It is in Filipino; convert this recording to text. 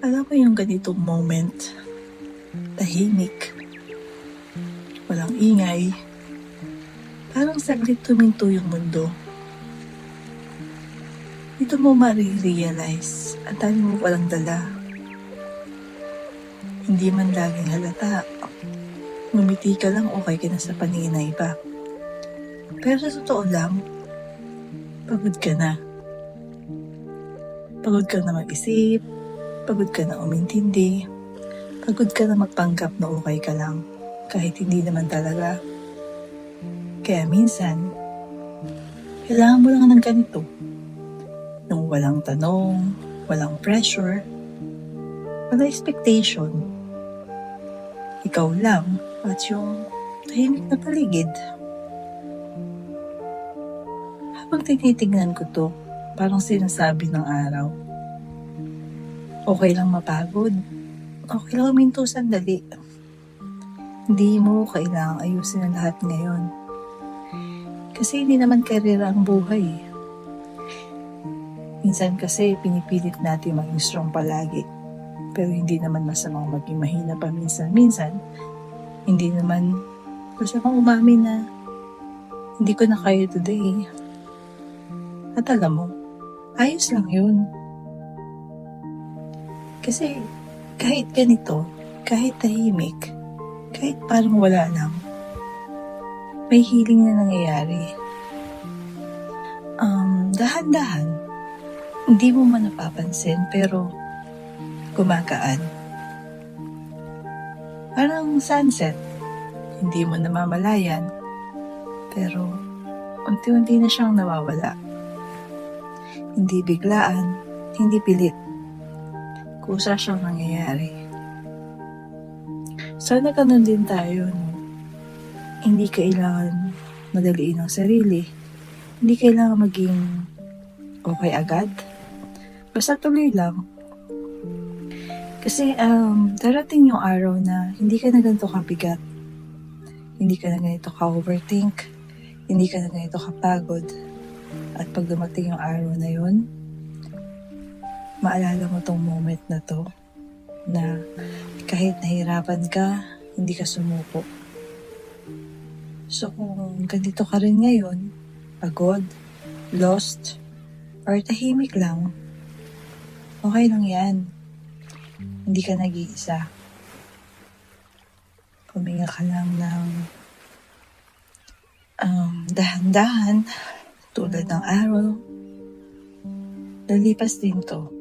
Alam mo yung ganitong moment, tahimik, walang ingay, parang saglit tuminto yung mundo. Dito mo marirealize ang dami mo walang dala. Hindi man laging halata. Ngumiti ka lang, okay ka na sa paningin ng iba. Pero sa totoo lang, pagod ka na. Pagod ka na mag-isip, pagod ka na umintindi, pagod ka na magpanggap na okay ka lang, kahit hindi naman talaga. Kaya minsan, kailangan mo lang ng ganito. Nung walang tanong, walang pressure, walang expectation. Ikaw lang at yung tahimik na paligid. Habang tinitignan ko to, parang sinasabi ng araw, okay lang mapagod. Okay lang huminto sandali. Hindi mo kailangang ayusin ang lahat ngayon. Kasi hindi naman karera ang buhay. Minsan kasi pinipilit natin maging strong palagi. Pero hindi naman masamang maging mahina pa minsan-minsan. Hindi naman masamang umamin na hindi ko na kaya today. At alam mo, ayos lang yun. Kasi kahit ganito, kahit tahimik, kahit parang wala lang, may healing na nangyayari. Dahan-dahan, hindi mo man napapansin pero gumagaan. Parang sunset, hindi mo namamalayan pero unti-unti na siyang nawawala. Hindi biglaan, hindi pilit. Kusa siyang nangyayari. Sana ganun din tayo, no? Hindi kailangan madaliin ang sarili. Hindi kailangan maging okay agad. Basta tuloy lang. Kasi darating yung araw na hindi ka na ganito kabigat. Hindi ka na ganito ka-overthink. Hindi ka na ganito kapagod. At pag dumating yung araw na yun, maalala mo tong moment na to, na kahit nahirapan ka, hindi ka sumuko. So kung ganito ka rin ngayon, pagod, lost, or tahimik lang, okay lang yan. Hindi ka nag-iisa. Huminga ka lang ng dahan-dahan, tulad ng araw. Lalipas din to.